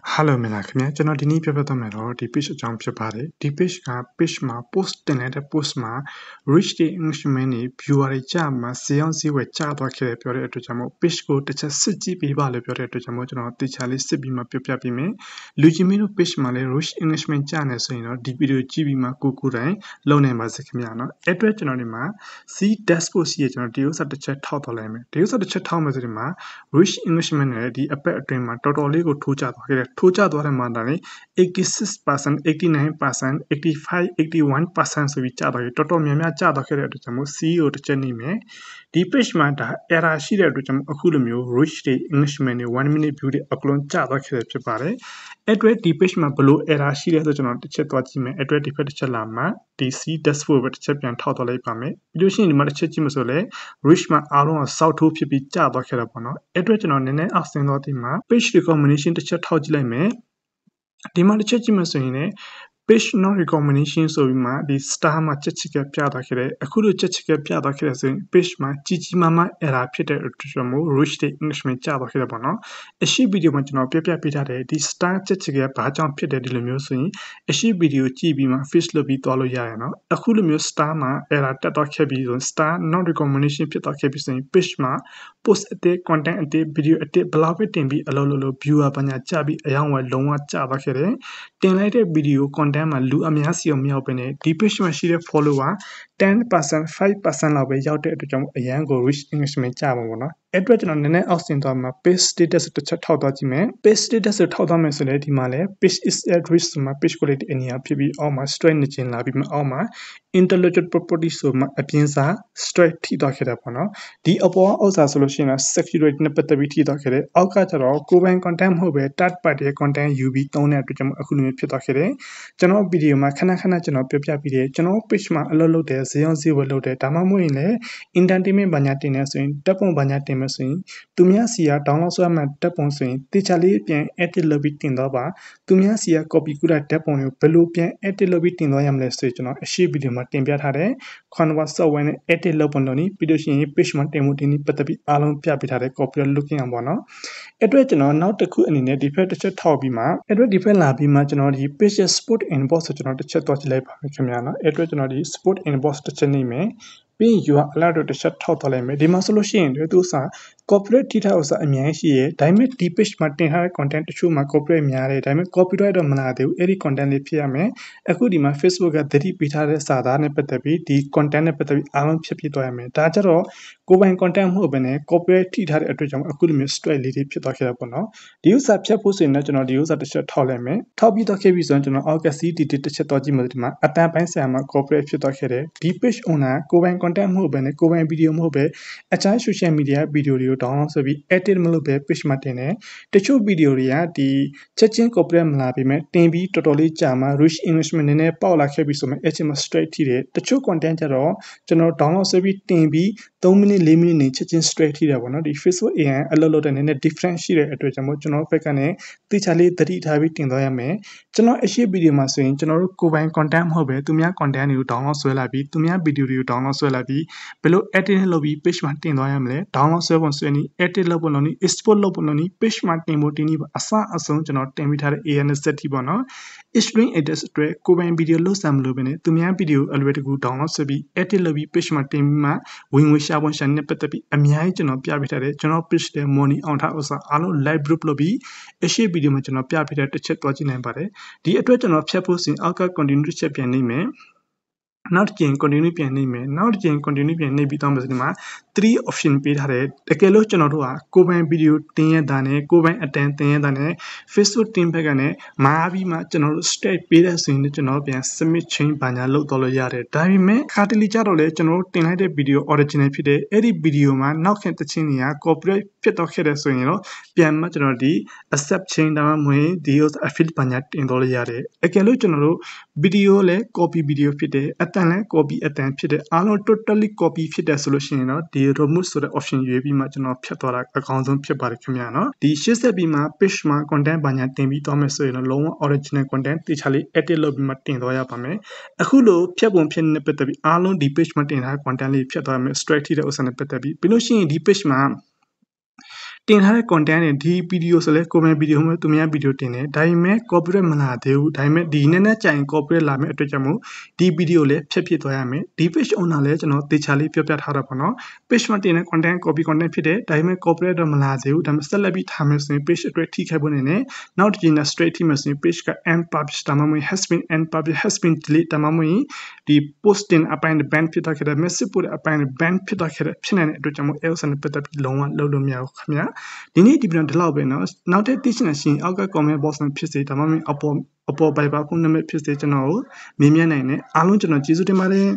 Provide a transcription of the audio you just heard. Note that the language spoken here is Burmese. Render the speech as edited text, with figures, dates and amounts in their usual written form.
Hello မင်္ဂလာခင်ဗျာကျွန်တော်ဒီနေ့ပြပြသွားမယ်တော့ဒီ page အကြောင်းဖြစ်ပါတယ်ဒီ page က page မှာ post တင်လိုက်တဲ့ post မှာ reach တွေ engagement တွေ viewer တွေကြာမှာဈေးအောင်ဈေးဝယ်ကျသွားခဲ့တယ်ပြောတဲ့အတွက်ကြောင့်မို့ page ကိုတစ်ချက်စစ်ကြည့်ပေးပါလို့ပြောတဲ့အတွက်ကြောင့်မို့ကျွန်တော်တေချာလေးစစ်ပြီးမှပြပြပေးမယ်လူချင်းမင်းတို့ page မှာလည်း reach engagement ကျနေဆိုရင်တော့ဒီ video ကြည့်ပြီးမှကိုတိုင်လုံနိုင်ပါစေခင်ဗျာနော်အဲ့အတွက်ကျွန်တော်ဒီမှာ C dashboard ရှိရကျွန်တော်ဒီဥစ္စာတစ်ချက်ထောက်သွားလိုက်မယ်ဒီဥစ္စာတစ်ချက်ထောက်မယ်ဆိုဒီမှာ reach engagement နဲ့ဒီအပတ်အတွင်းမှာတော်တော်လေးကိုထိုးကျသွားခဲ့တယ်ထိုးကျသွားတဲ့မှာဒါလေ86% 89% 85 81% ဆိုပြီးကျသွားပြီတော်တော်များများကျသွားခဲ့တဲ့အတွက်ကြောင့်မို့ CEO တစ်ချက်နေမယ်ဒီ page မှာဒါ error ရှိတဲ့အတွက်ကြောင့်အခုလိုမျိုး reach တွေ engagement တွေ 1 minute view တွေအကလုံးကျသွားခဲ့တယ်ဖြစ်ပါတယ်အဲ့အတွက်ဒီ page မှာဘလို့ error ရှိတယ်ဆိုကျွန်တော်တစ်ချက်သွားကြည့်မယ်အဲ့အတွက်ဒီဖက်တစ်ချက်လာမှာဒီ C dashboard ပဲတစ်ချက်ပြန်ထောက်သွားလိုက်ပါမယ်ပြီးလို့ရှိရင်ဒီမှာတစ်ချက်ကြည့်မဆိုလဲ reach မှာအားလုံးကစောက်ထိုးဖြစ်ပြီးကျသွားခဲ့တယ်ပေါ့နော်အဲ့အတွက်ကျွန်တော်နည်းနည်းအောက်ဆင်းသွားဒီမှာ page recommendation တစ်ချက်ထောက်ကြည့်လိုက်မယ်ဒီမှာတစ်ချက်ကြည့်မှဆိုရင်လည်း page not recommendation ဆိုပြီးမှဒီ star မှာချက်ချစ်ကပြသွားခဲ့တယ်အခုလိုချက်ချစ်ကပြသွားခဲ့တယ်ဆိုရင် page မှာကြီးမားမား error ဖြစ်တဲ့အတွက်ကြောင့်မို့ reach တွေ engagement ကျသွားခဲ့တယ်ပေါ့နော်အရှိ video မှာကျွန်တော်ပြပေးထားတယ်ဒီ star ချက်ချစ်ကဘာကြောင့်ဖြစ်တယ်ဒီလိုမျိုးဆိုရင်အရှိ video ကြည့်ပြီးမှ face လုပ်ပြီးသွားလို့ရရနော်အခုလိုမျိုး star မှာ error တက်သွားခဲ့ပြီးဆိုရင် star not recommendation ဖြစ်သွားခဲ့ပြီးဆိုရင် page မှာ post အသစ် content အသစ် video အသစ်ဘလောက်ပဲတင်ပြီးအလုပ်လုပ်လို့ viewer ပညာကျပြီးအယောင်ဝယ်လုံးဝကျသွားခဲ့တယ်တင်လိုက်တဲ့ video content မှာလူအများစီအောင်မရောက်ဘဲနဲ့ဒီ page မှာရှိတဲ့ follower 10% 5% လောက်ပဲရောက်တဲ့အတွက်ကြောင့်အရန်ကို reach engagement ကျမှာပေါ့နော်အဲ့အတွက်ကျွန်တော်နည်းနည်းအောက်ဆင်းသွားမှာ page status တစ်ချက်ထောက်သွားကြည့်မယ် page status ကိုထောက်သွားမယ်ဆိုလည်းဒီမှာလည်း page is at risk ဆိုမှ page quality အနေအဖြစ်ပြီးအောက်မှာ strike နေခြင်းလာပြီးမှအောက်မှာ intellectual property ဆိုမှအပြင်စာ strike ထိသွားခဲ့တာပေါ့နော်ဒီအပေါ်ဥစ္စာဆိုလို့ရှိရင် security နဲ့ပတ်သက်ပြီးထိသွားခဲ့တယ်အောက်ကကျတော့ကိုယ်ပိုင် content မဟုတ်ပဲ third party content ယူပြီးသုံးတဲ့အတွက်ကြောင့်အခုလိုမျိုးဖြစ်သွားခဲ့တယ်ကျွန်တော်ဗီဒီယိုမှာခဏကျွန်တော်ပြပြီးတယ်ကျွန်တော် page မှာအလုပ်လုပ်တယ်ဈေးအောင်ဈေးဝယ်လုပ်တယ်ဒါမှမဟုတ်ရင်လည်း entertainment ဘာညာတင်နေဆိုရင်တက်ပုံဘာညာတင်မယ်ဆိုရင်သူများစီက download ဆွဲမှတက်ပုံဆိုရင်တေချာလေးပြန် edit လုပ်ပြီးတင်တော့ပါသူများစီက copy ကူတာတက်ပုံတွေကိုဘယ်လိုပြန် edit လုပ်ပြီးတင်သွားရမလဲဆိုရင်ကျွန်တော်အရှိဗီဒီယိုမှာတင်ပြထားတယ် Canva software နဲ့ edit လုပ်ပုံလုပ်နေပြီးလို့ရှိရင် page မှာတင်မှုတင်ပြီးပတ်သက်ပြီးအားလုံးပြပေးထားတယ် copy looking အောင်ပေါ့နော်အဲ့အတွက်ကျွန်တော်နောက်တစ်ခုအနေနဲ့ဒီဖက်တစ်ချက်ထောက်ပြီးမှအဲ့အတွက်ဒီဖက်လာပြီးမှကျွန်တော်ဒီ page sport inbox ဆိုကျွန်တော်တစ်ချက်သွားကြည့်လိုက်ပါမယ်ခင်ဗျာနော်အဲ့အတွက်ကျွန်တော်ဒီ sport inbox တစ်ချက်နေမယ်ပြီးရင် URL alert တစ်ချက်ထောက်သွားလိုက်မယ်ဒီမှာဆိုလို့ရှိရင်သူစာ corporate ထိထားဥစ္စာအများကြီးရှိရဲဒါပေမဲ့ဒီ page မှာတင်ထားတဲ့ content တချို့မှာ corporate များတယ်ဒါပေမဲ့ copyright တော့မလာသေးဘူးအဲ့ဒီ content လေးဖြစ်ရမယ်အခုဒီမှာ Facebook ကသတိပေးထားတဲ့စာသားနဲ့ပတ်သက်ပြီးဒီ content နဲ့ပတ်သက်ပြီးအားလုံးဖြစ်သွားရမယ်ဒါကြတော့ကိုယ်ပိုင် content မဟုတ်ဘဲနဲ့ copyright ထိထားတဲ့အတွက်ကြောင့်အခုလိုမျိုး strike လေးတွေဖြစ်သွားခဲ့တာပေါ့နော်ဒီဥစ္စာဖြတ်ဖို့ဆိုရင်တော့ကျွန်တော်ဒီဥစ္စာတစ်ချက်ထောက်လိုက်မယ်ထောက်ပြီးတော့ခဲ့ပြီဆိုရင်ကျွန်တော်အောက်က CDT တစ်ချက်တော့ကြည့်မယ်ဒီမှာအတန်ပိုင်းဆရာမှာ corporate ဖြစ်သွားခဲ့တယ်ဒီ page owner ကိုယ်ပိုင် content မဟုတ်ဘဲနဲ့ကိုယ်ပိုင် video မဟုတ်ဘဲအခြား social media video တွေကို download ဆိုပြီး edit မလုပ်ဘဲ page မှာတင်တယ်တချို့ video တွေကဒီချက်ချင်း corporate မလာပေမဲ့တင်ပြီးတော်တော်လေးကြာမှာ reach engagement နည်းနည်းပေါက်လာခဲ့ပြီဆိုမှအဲ့ချိန်မှာ straight ထိတယ်တချို့ content ကြတော့ကျွန်တော် download ဆိုပြီးတင်ပြီး3မိနစ်4မိနစ်နေချက်ချင်း straight ထိတာပေါ့နော်ဒီ Facebook AI အလုပ်လုပ်တဲ့နည်းနည်း different ရှိတဲ့အတွက်ကြောင့်မို့ကျွန်တော်ဘက်ကနေတိကျလေးသတိထားပြီးတင်သွားရမယ်ကျွန်တော်အရှိ video မှာဆိုရင်ကျွန်တော်တို့ကိုယ်ပိုင် content မဟုတ်ပဲသူများ content တွေကို download ဆွဲလာပြီးသူများ video တွေကို download ဆွဲလာပြီးဘယ်လို edit လုပ်ပြီး page မှာတင်သွားရမလဲ download ဆွဲပုံဆွဲနည်း edit လုပ်ပုံလုပ်နည်း export လုပ်ပုံလုပ်နည်း page မှာတင်ဖို့တင်နည်းအစအဆုံးကျွန်တော်တင်ပေးထားတဲ့ ANZ ထိပေါ့နော် string address အတွက်ကိုယ်ပိုင် video လို့စမ်းမလို့ပဲနဲ့သူများ video အလွယ်တကူ download ဆွဲပြီး edit လုပ်ပြီး page မှာတင်ပြီးမှဝင်ငွေရှာပုံရှာနဲ့ပတ်သက်ပြီးအများကြီးကျွန်တော်ပြပေးထားတယ်ကျွန်တော် page တဲ့ money အောင်ထားဥစ္စာအားလုံး live group လုပ်ပြီးအရှိ video မှာကျွန်တော်ပြပေးတဲ့တစ်ချက်တွားကြည့်နိုင်ပါတယ်ဒီအတွက်ကျွန်တော်ဖြတ်ဖို့စဉ်အောက်က continue တစ်ချက်ပြန်နေမယ်နောက်တစ်ကြိမ် continue ပြန်နေမယ်နောက်တစ်ကြိမ် continue ပြန်နေပြီးတော့ဒီမှာ3 option ပေးထားတယ်တကယ်လို့ကျွန်တော်တို့ကကိုယ်ပိုင် video တင်ရတာနဲ့ကိုယ်ပိုင်အတန်တင်ရတာနဲ့ Facebook တင်ဘက်ကနဲ့မာပြီးမှကျွန်တော်တို့ state ပေးတဲ့ဆိုရင်ကျွန်တော်ပြန် submit change ဘာညာလုပ်တော့လို့ရတယ်ဒါပေမဲ့ခါတလီကြတော့လေကျွန်တော်တို့တင်လိုက်တဲ့ video original ဖြစ်တယ်အဲ့ဒီ video မှာနောက်ခင်တခြင်းတွေက copyright ဖြစ်တော့ခဲ့တယ်ဆိုရင်တော့ပြန်မှကျွန်တော်ဒီ accept change ဒါမှမဟုတ်ဒီ affiliate ဘာညာတင်တော့လို့ရတယ်အကယ်လို့ကျွန်တော်တို့ video လဲ copy video ဖြစ်တယ်အတန်လဲ copy အတန်ဖြစ်တယ်အားလုံး totally copy ဖြစ်တယ်ဆိုလို့ရှိရင်တော့ဒီ remove ဆိုတဲ့ option ရွေးပြီးမှကျွန်တော်ဖြတ်သွားတာအကောင်းဆုံးဖြစ်ပါတယ်ခင်ဗျာနော်ဒီရှေ့ဆက်ပြီးမှ page မှာ content ဘာညာတင်ပြီးသွားမယ်ဆိုရင်တော့လုံးဝ original content တေချာလေး edit လုပ်ပြီးမှတင်သွားရပါမယ်အခုလိုဖြတ်ပုံဖြတ်နေပတ်သက်ပြီးအားလုံးဒီ page မှာတင်ထားတဲ့ content လေးဖြတ်သွားမယ် straight ထိတဲ့ဥစ္စာနဲ့ပတ်သက်ပြီးလို့ရှိရင်ဒီ page မှာ တင်ထားတဲ့ content နဲ့ဒီ video ဆိုလဲ comment video မှာသူများ video တင်တယ်ဒါပေမဲ့ copyright မလာသေးဘူးဒါပေမဲ့ဒီနည်းနည်းကြိုင် copyright လာမယ့်အတွက်ကြောင့်မို့ဒီ video လည်းဖျက်ပစ်သွားရမယ်ဒီ page owner လည်းကျွန်တော်တေချာလေးပြောပြထားတာပေါ့နော် page မှာတင်တဲ့ content copy content ဖြစ်တယ်ဒါပေမဲ့ copyright တော့မလာသေးဘူးဒါပေမဲ့ဆက်လက်ပြီးထားမယ်ဆိုရင် page အတွက်ထိခိုက်ဖို့နေနဲ့နောက်တစ်ချိန်နဲ့ straight ထိမယ်ဆိုရင် page က unpublished ဒါမှမဟုတ် has been unpublished has been delete ဒါမှမဟုတ်ဒီ post တင်အပိုင်း ban ဖြစ်သွားခဲ့တဲ့ message ပို့တဲ့အပိုင်း ban ဖြစ်သွားခဲ့တဲ့ဖြစ်နေတဲ့အတွက်ကြောင့်မို့ elsa နဲ့ပတ်သက်ပြီးလုံးဝလုပ်လို့မရဘူးခင်ဗျာဒီနေ့ဒီပြန်ဒီလောက်ပဲเนาะနောက်ထပ်သိချင်တဲ့ရှင်အောက်က comment box မှာဖြစ်စေဒါမှမဟုတ်အပေါ် Viber ဖုန်းနံပါတ်ဖြစ်စေကျွန်တော်ကိုမေးမြန်းနိုင်တယ်အားလုံးကျွန်တော်ကျေးဇူးတင်ပါတယ်